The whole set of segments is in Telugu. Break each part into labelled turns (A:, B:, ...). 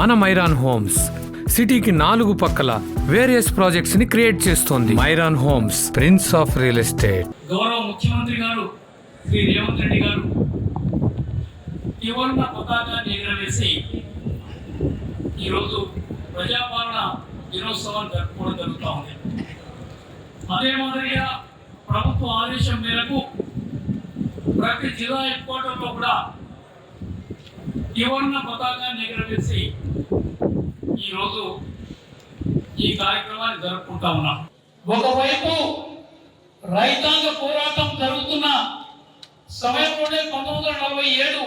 A: మన మైరాన్ హోమ్స్ సిటీకి 4 పక్కల వేరియస్ ప్రాజెక్ట్స్ ని క్రియేట్ చేస్తోంది. మైరాన్ homes, prince of real estate.
B: గౌరవ ముఖ్యమంత్రి గారు శ్రీ రేవంత్ రెడ్డి గారు త్రివర్ణ పతాకాన్ని ఎగురవేసి ఈరోజు ప్రజాపాలన దినోత్సవాన్ని జరుపుకోవడం జరుగుతూ ఉంది. అదే మాదిరిగా ప్రభుత్వ ఆదేశం మేరకు ప్రతి జిల్లా హెడ్ క్వార్టర్లో కూడా త్రివర్ణ పతాకాన్ని ఎగురవేసి ఈరోజు ఈ కార్యక్రమాన్ని జరుపుకుంటా ఉన్నాం. ఒకవైపు రైతాంగ పోరాటం జరుగుతున్న సమయంలోనే 1947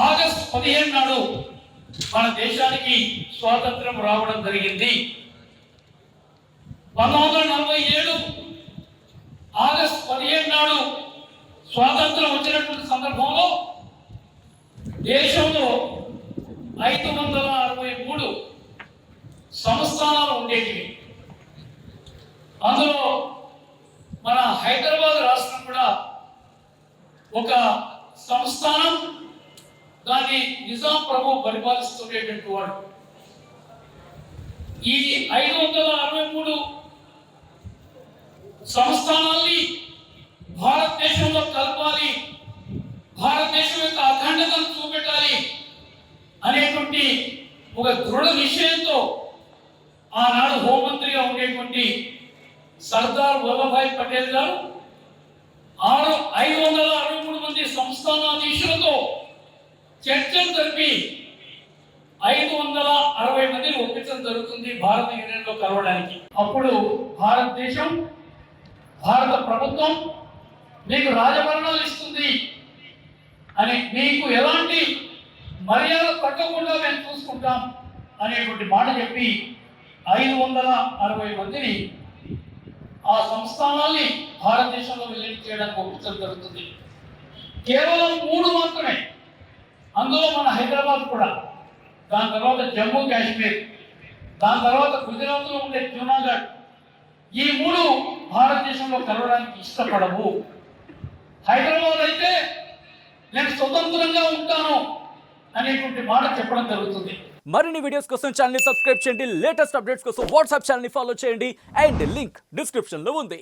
B: ఆగస్టు 15 నాడు మన దేశానికి స్వాతంత్రం రావడం జరిగింది. 1947 ఆగస్టు 15 నాడు స్వాతంత్రం వచ్చినటువంటి సందర్భంలో దేశంలో 563 సంస్థానాలు ఉండేటివి. అందులో మన హైదరాబాద్ రాష్ట్రం కూడా ఒక సంస్థానం. దాన్ని నిజాం ప్రభు పరిపాలిస్తుండేటువంటి వాడు. ఈ 563 సంస్థానాల్ని భారతదేశంలో కలపాలి, భారతదేశం యొక్క అఖండతను చూపెట్టాలి అనేటువంటి ఒక దృఢ నిశ్చయంతో ఆనాడు హోంమంత్రిగా ఉండేటువంటి సర్దార్ వల్లభాయ్ పటేల్ గారు 563 మంది సంస్థానాధీశులతో చర్చలు జరిపి 560 మందిని ఒప్పించడం జరుగుతుంది భారత యూనియన్లో కలవడానికి. అప్పుడు భారతదేశం, భారత ప్రభుత్వం మీకు రాజభరణాలు ఇస్తుంది అని, మీకు ఎలాంటి మర్యాద తగ్గకుండా మేము చూసుకుంటాం అనేటువంటి మాట చెప్పి 560 మందిని ఆ సంస్థానాల్ని భారతదేశంలో విలీనం చేయడానికి ఒప్పించడం జరుగుతుంది. కేవలం 3 మాత్రమే. అందులో మన హైదరాబాద్ కూడా, దాని తర్వాత జమ్మూ కాశ్మీర్, దాని తర్వాత గుజరాత్లో ఉండే జూనాగఢ్, ఈ 3 భారతదేశంలో కలవడానికి ఇష్టపడవు. హైదరాబాద్ అయితే నేను స్వతంత్రంగా ఉంటాను అనేటువంటి మాట చెప్పడం జరుగుతుంది.
C: మరిన్ని వీడియోస్ కోసం ఛానల్ ని సబ్స్క్రైబ్ చేయండి. లేటెస్ట్ అప్డేట్స్ కోసం వాట్సాప్ ఛానల్ ని ఫాలో చేయండి. అండ్ లింక్ డిస్క్రిప్షన్ లో ఉంది.